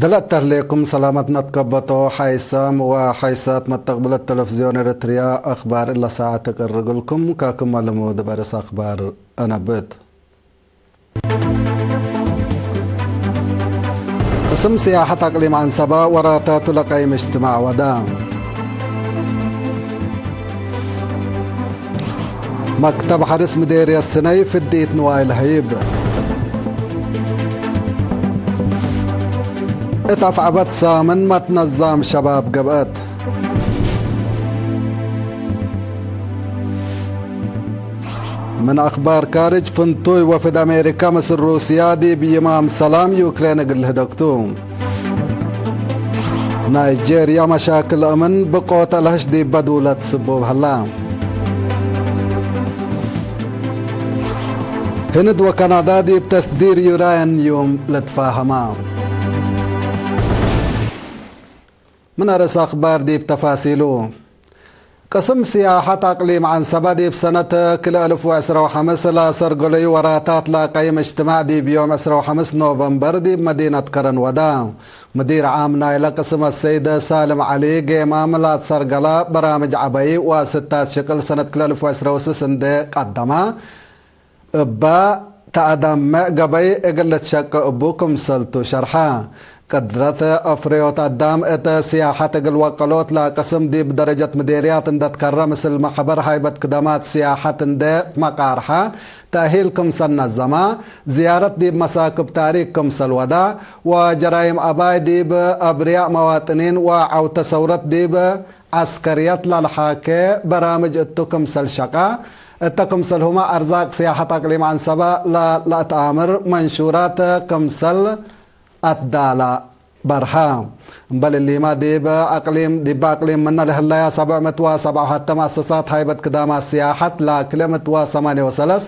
دلت لكم سلامتنا تكبطو حيسام وحيسات متقبل التلفزيون إريتريا أخبار إلا ساعتك الرجلكم كاكم معلومات بارس أخبار أنا بيت قسم سياحة أقليم عنصبة وراتات لقيم اجتماع ودام مكتب حرس مديرية السني في الديت نوايل هيب اتفعبت سامن ما تنظم شباب قبقت من أخبار كارج فنتوي وفد أمريكا مصر روسيا دي بيمام سلام يوكرين قل هدكتوم نيجيريا مشاكل أمن بقوت الهش دي بدولة سبوب هلام هند وكندا دي بتصدير يورانيوم لتفاهمان من أرس أخبار دي بتفاصيله قسم سياحة أقليم عنصبة دي بسنة كل 1015 لا سرقلي وراتات لا قيم اجتماع دي بيوم 15 نوفمبر دي بمدينة كرن ودا مدير عام نايلة قسم السيد سالم علي قيمام لا سرقلا برامج عبي وستات شكل سنة كل 1016 دي قدما ابا تأدم قبي اقلت شك ابوكم سلطو شرحا قدرت افريوت الدام ات سياحة الوقلوت لا قسم دي بدرجة مديريات اندت كرة مثل محبر هايبة قدامات سياحة اندت مقارحة تأهيل كمسل نظمة زيارة دي مساكب تاريخ كمسل ودا وجرائم أباي دي بأبرياء مواطنين وعو تصورت دي بعسكريات للحاكي برامج اتو كمسل شقا التكمسل هما أرزاق سياحة أقليم عنصبة لا تآمر منشورات كمسل الدالة برهام بل اللي ما ديبا أقليم من لهلايا 707 حتى مؤسسات هيبة قدامة السياحة لا كلمة 8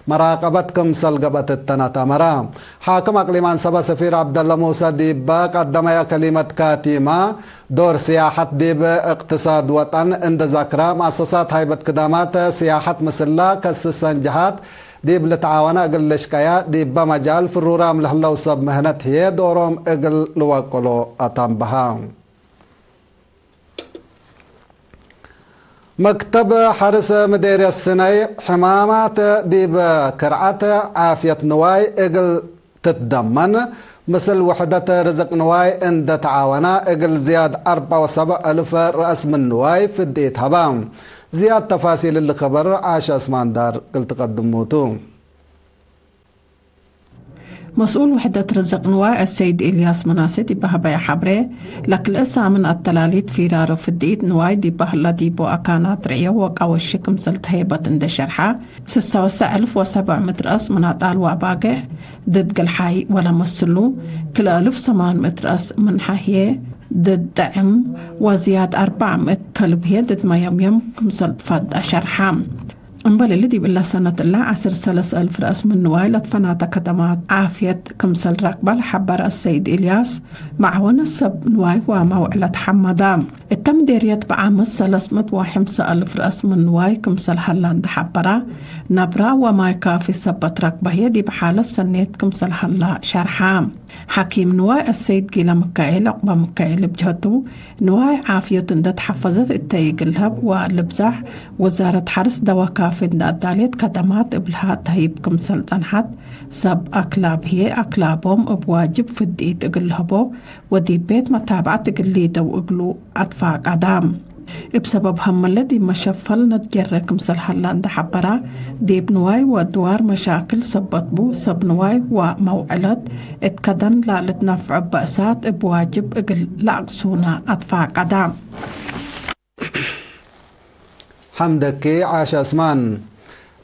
مراقبة كمسل قبت التناتا مرام حاكم أقليم عنصبة سفير عبد الله موسى ديبا قدم يا كلمة كاتيمة دور سياحة ديبا اقتصاد وطن عند ذكرى مؤسسات هيبة قدامات سياحة مسلا كسسان جهات ديب لتعاونا اقل لشكايا ديب مجال فرورام لهلا وصب مهنت هي دورهم اقل لوقلو اتام بها مكتب حرس مديرية السني حمامات ديب كرعات عافية نواي اقل تتضمن مثل وحدة رزق نواي عند تعاونا اقل زياد 74,000 رأس من نواي في الديت هبام زياد تفاصيل الخبر عاش اسمان دار قلت قدموتو مسؤول وحدة رزق نواء السيد إلياس مناسي دي بها حبري لك الأسا من التلاليد في رارو في الديد نواي دي بها الله دي بو أكانات رئيه وقاو الشكم سلت هيبة اند شرحة 6,700 رأس من أطال واباقع ضد قلحاي ولا مسلو كل 1,800 رأس من حاهيه ضد دعم وزياد 400 كلب هي ضد ما يم كمسل فد أشرحام انبالي الذي بالله سنة الله 10,000 رأس من نوايلة فناتا كدمات عافية كمسل رقبة لحبر السيد إلياس مع ونسب نواي وموعلة حمدام التم ديريت بعامس 305,000 رأس من نواي كمسل هلاند حبرة نبرا وما يكافي سبت رقبة يدي بحالة سنيت كمسل هلا شرحام حكيم نواي السيد جيلا مكايل عقبة مكايل بجهته نواي عافية اندت حفظت التايق الهب والبزح وزارة حرس دواكا في الداليت كدمات ابلها تهيب كمسل تنحت سب أكلاب هي أكلابهم بواجب في الديت اقلهبو ودي بيت متابعة اقليدو اقلو أطفاق أدام بسبب هم الذي مشفل نتجرى كمسل هلاند حبرا ديب نواي ودوار مشاكل سبطبو سب نواي وموعلت اتكدن لا لتنفع بأسات بواجب اقل لأقسونا أطفاق أدام حمدك عاش اسمان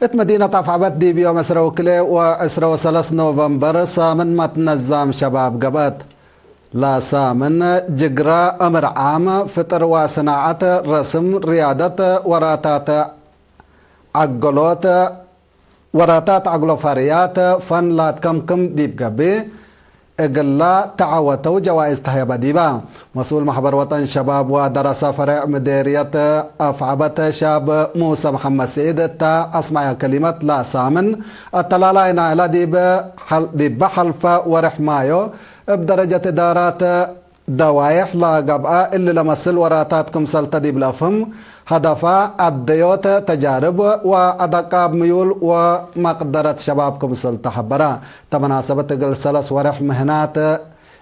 ات مدينة عفعبت دي بيوم 13 نوفمبر سامن ما تنظم شباب قبات لا سامن جقرا أمر عام فطر وصناعة رسم رياضة وراتات عقلوفاريات فن لات كم ديب قبي اقلا تعاوتوا جوائز تهيبا ديبا مسؤول محبر وطن شباب ودراسة فرع مديرية أفعبت شاب موسى محمد سعيد تا أسمع كلمة لا سامن التلالا إنا إلا ديب حلفة ورحمايو بدرجة إدارات دوايح لا قبقى اللي لمسل وراتات كمسل تديب لفهم هدفا الديوت تجارب وأدقاب ميول ومقدرة شباب كمسل تحبرا تمناسبة السلس ورح مهنات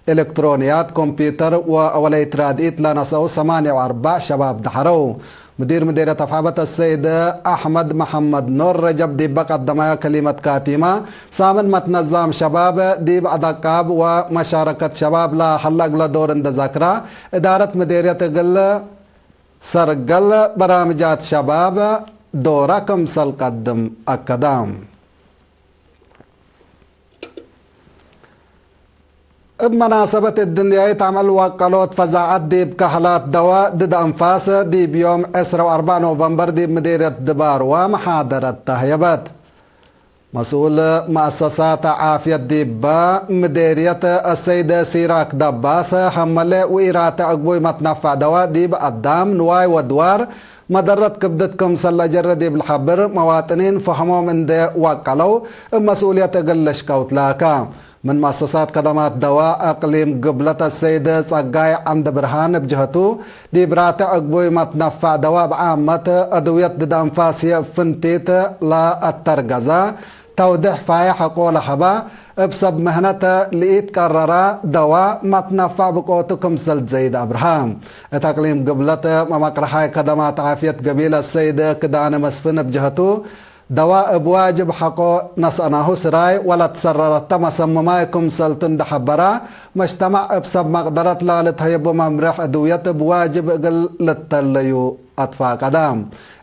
إلكترونيات كمبيوتر وأوليت رادئت لنسو 8 شباب دحرو مديرية تفعبة السيد أحمد محمد نور رجب ديب قدم كلمة كاتمة سامن متنظم شباب ديب أدقاب ومشاركة شباب لا حلق لدور ذكرى إدارة مديرية قل سرقل برامجات شباب دوركم سلقدم أكدام بمناسبة الدنيا تعمل وقالوت فزاعات ديب كحلات دواء ضد أنفاس ديب يوم 4 نوفمبر ديب مديرية دبار ومحاضرة تهيبات مسؤول مؤسسات عافية ديب مديرية السيد سيراك دباس حمل وإيرات أقبوي متنفع دواء ديب قدام نواي ودوار مدرت كبدتكم سلا جر ديب الحبر مواطنين فهموا من دي وقالوا مسؤولية قلش كوتلاكا من مؤسسات خدمات دواء اقليم قبلة السيد صقاي عند برهان بجهته دي برات اقبوي متنفع دواء بعامة ادوية ضد انفاسية فنتيت لا الترقزة توضح فايح قول حبا بسب مهنة لقيت قررا دواء متنفع بقوتكم سلد زيد ابراهام اقليم قبلة ممقرحاي خدمات عافية قبيلة السيد كدان مسفن بجهته دواء بواجب حقو نسأناه سراي ولا تسررت مسممايكم سلطن دحبرا مجتمع بسب مقدرة لا لتهيب ممرح أدوية بواجب اقل للتليو أطفا قدام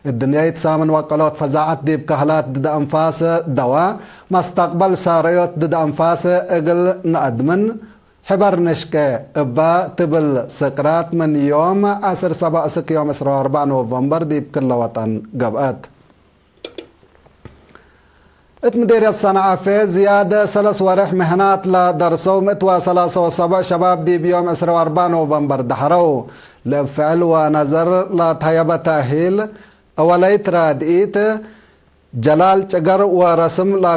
الدنيا يتسامن وقالوت فزاعت ديب كهلات ضد أنفاس دواء مستقبل ساريوت ضد أنفاس اقل نأدمن حبر نشكي ابا تبل سكرات من يوم 10/7 يوم 4 نوفمبر ديب كل وطن قبقات مديرية صنعاء في زيادة 3 ورح مهنات لدرسو 173 شباب دي بيوم 4 نوفمبر دحرو لفعل ونظر لتهيب تأهيل أوليت رادئيت جلال چقر ورسم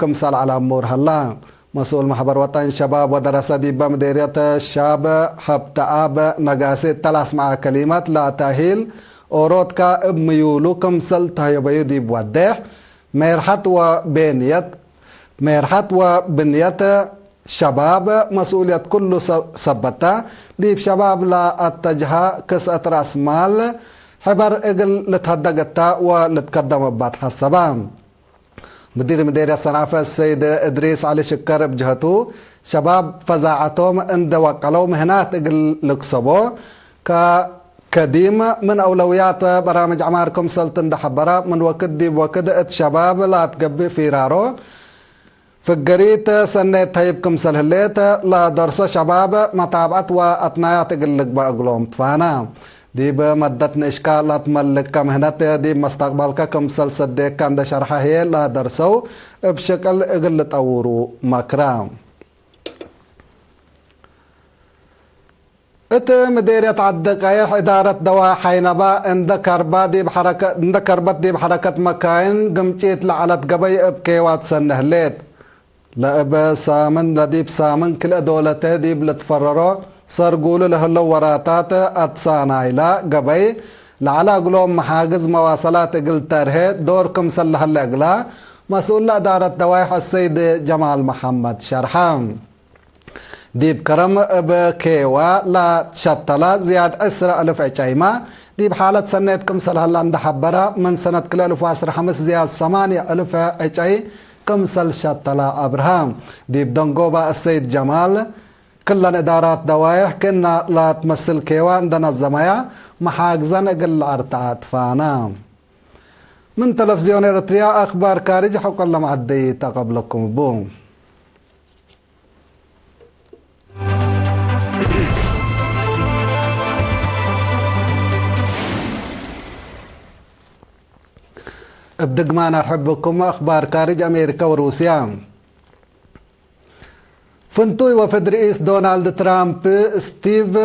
كم سال على أمور هلا مسؤول محبر وطن شباب ودراسة دي بمديرية الشاب حبتآب نقاسي 3 مع كلمات لا تأهيل أورود كا ميولو كم سال تهيبيو دي بودح مرحت وبنية شباب مسؤولية كل سبتا ديب شباب لا اتجها كسأت رأس مال حبر اقل لتهدقتا ولتقدم بات حسبام مديرية صنعاء السيد إدريس علي شكر بجهته شباب فزاعتهم اند وقلوا مهنات اقل لكسبو كديم من أولويات برامج عماركم سلطن دحبرا من وقت دي وقت شباب لا تقبي في رارو فقريت سنة تهيبكم سلهليت لا درس شباب متابعت وأطنايات قلق بأقلوم تفانا دي بمدت إشكالات ملك كمهنات دي مستقبلك كم سلسدك كان ده شرحه هي لا درسو بشكل قلت أورو مكرام مديرية عدقايح إدارة دواء حينبا اندكربت دي بحركة مكاين قمتيت لعلت قبي ابكيوات سنه ليت لأبا سامن لديب سامن كل دولته ديب لتفررو صار قولوا له اللو وراتات أتصانا إلا قبي لعلا قلوم محاجز مواصلات قلتره دوركم سلح الأقلا مسؤول إدارة دواء السيد جمال محمد شرحان ديب كرم بكيوا لا تشتلا زياد 10,000 عجيمة ديب حالة سنتكم سلها عند حبرا من سنة كل 2015 زياد 8,000 عجي كم سل شتلا أبراهام ديب دنقوبا السيد جمال كلنا إدارات دوايح كنا لا تمثل كيوا عندنا الزمايا محاجزان اقل ارتعات فانا من تلفزيون إريتريا أخبار كارج حق الله معدي تقبلكم بوم بدقمان أحبكم أخبار خارج أمريكا وروسيا فنتوي وفد رئيس دونالد ترامب ستيف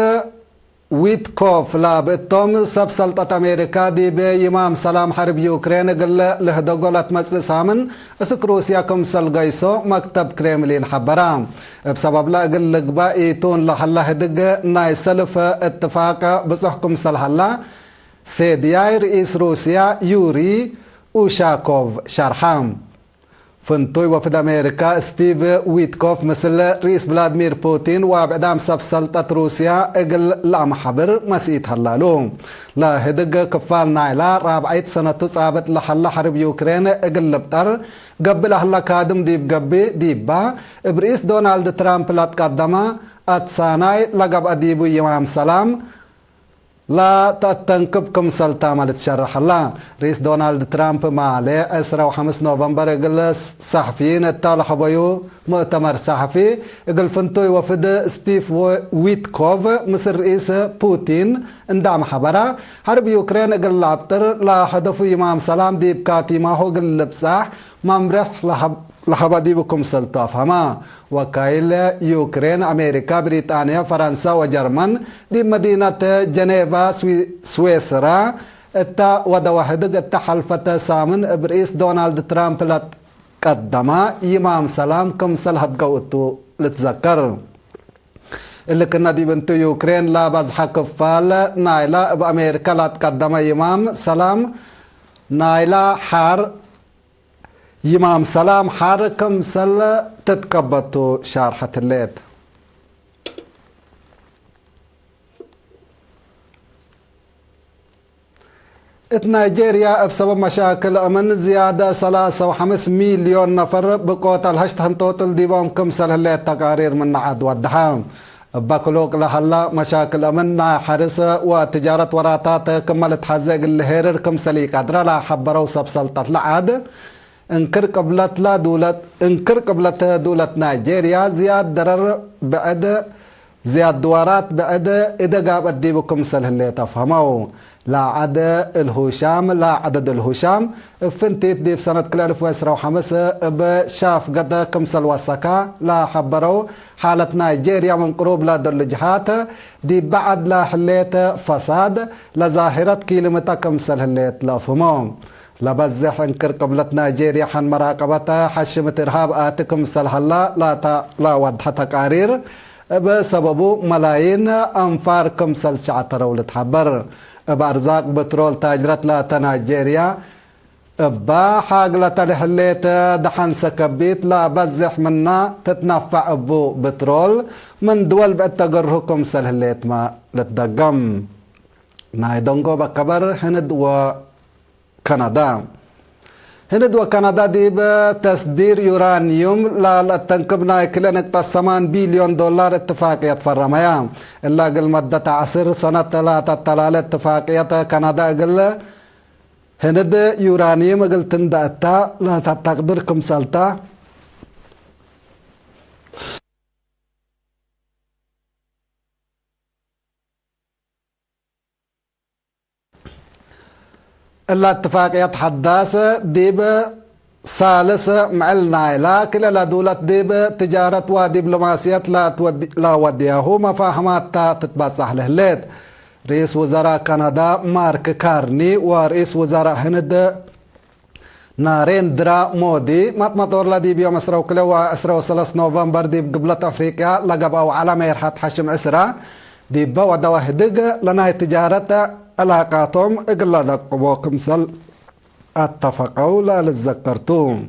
ويتكوف لابتوم سب سلطة أمريكا دي بإمام سلام حرب يوكرين قل لهدقولة مجلس آمن اسك روسيا كمسل قيسو مكتب كريملين حبرام بسبب لا قل لقبا إيتون لحلا هدق ناي سلف اتفاق بصحكم سلحلا سيدياي رئيس روسيا يوري أوشاكوف شرحام فنتوي وفد أمريكا ستيف ويتكوف مثل رئيس فلاديمير بوتين وبعدام سب سلطة روسيا اقل لا محبر مسيت هلالو لا هدق كفال نايلا رابعيت سنة تصابت لحلا حرب يوكرين اقل لبتر قبل أهلا كادم ديب قبي ديبا برئيس دونالد ترامب لاتقدما اتساناي لقب أديبو يمام سلام لا تتنكبكم سلطة مال تشرح الله رئيس دونالد ترامب مالي 15 نوفمبر يقول صحفيين التالح بيو مؤتمر صحفي يقول فنتوي وفد ستيف ويتكوف مصر رئيس بوتين اندام حبرا حرب يوكرين يقول لابتر لا حدفو إمام سلام ديب كاتي ما هو قل لبساح ممرح لحبادي بكم سلطة فما وكايل يوكرين أمريكا بريطانيا فرنسا وجرمن دي مدينة جنيفا سويسرا اتا ودا واحد اتا حلفة سامن برئيس دونالد ترامب لتقدما إمام سلام كم سلحت قوتو لتذكر اللي كنا دي بنتو يوكرين لا بزحة كفال نايلا بأمريكا لتقدما إمام سلام نايلا حار إمام سلام حاركم سل تتكبتو شارحة الليل نيجيريا بسبب مشاكل أمن زيادة 3.5 مليون نفر بقوة الهشت هنطوطل ديبهم كم سل الليل تقارير من عاد ودحام باكلوك لحلا مشاكل أمن حرس وتجارة وراتات كملت حزق الهيرر كم سليك أدرى لا حبروا سبسلطة لعاد انكر قبلت دولة نيجيريا زياد درر بعد زياد دوارات بعد إذا قابت ديبكم سله اللي تفهموا لا عد الهشام لا عدد الهشام فنتيت دي بسنة كل 2015 بشاف قد كمسل وسكا لا حبروا حالة نيجيريا من قروب لا دلجهات دي بعد لا حليت فساد لظاهرة كيلومتر كمسل اللي تلافهموا لبزح انكر قبلت نيجيريا حن مراقبتها حشمة إرهاب آتكم سلحلا لا وضح تقارير بسببه ملايين أنفار كمسل شعتر ولتحبر بأرزاق بترول تاجرت لا نيجيريا با حاقلة الحليت دحن سكبيت لا بزح منا تتنفع ابو بترول من دول بأتقرهكم سلحليت ما لتدقم نايدونغو بكبر هند كندا هند وكندا دي بتصدير يورانيوم لا تنكبنا كلينك 8 بليون دولار اتفاقية فرمايا إلا قل مدة 10 سنة 3 اتفاقية كندا قل هند يورانيوم قل تندأتا لا تقدر كم سلطة إلا اتفاقية حداثة ديب ثالث مع النايلا كلا دولة ديب تجارة ودبلوماسية لا ودياه مفاهمات تتبصح لهليت رئيس وزراء كندا مارك كارني ورئيس وزراء هند ناريندرا مودي مطور لدي بيوم أسرو كلا وأسرو 3 نوفمبر ديب قبلة أفريقيا لقبوا على ميرحات حشم أسرا ديب ودوه دق لنا تجارة علاقاتهم اقلا دقبوكم سل اتفقوا لا لتذكرتم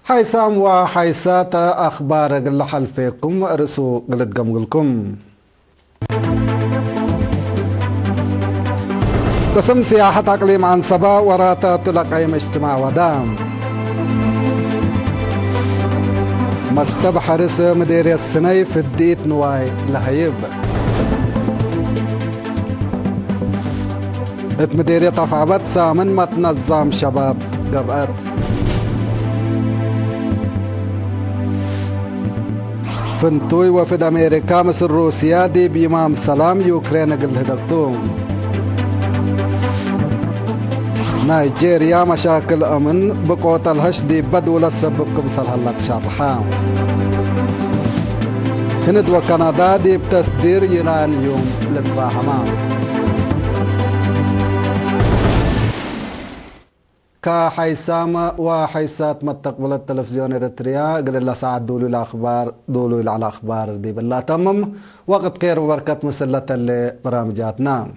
حيسام وحيسات اخبار قل حلفيكم رسو قلت قمقلكم قسم سياحة أقليم عن سبا وراتا تلقيم اجتماع ودام مكتب حرس مديرية السني في الديت نواي لهيب مديرية طفعبت سامن ما تنظم شباب قبقات فنتوي وفد أمريكا مصر روسيا دي بإمام سلام يوكرين قل هدقتوم نيجيريا مشاكل أمن بقوة الهشدي بدولة تسببكم سلهلة شرحة. هند وكندا دي بتصدير يورانيوم للفاهمة. كحيسام وحيسات مستقبل التلفزيون الإريتريا قال الله ساعد دولو على الأخبار دي بالله تمم وقت خير وبركة مسلة اللي برامجاتنا.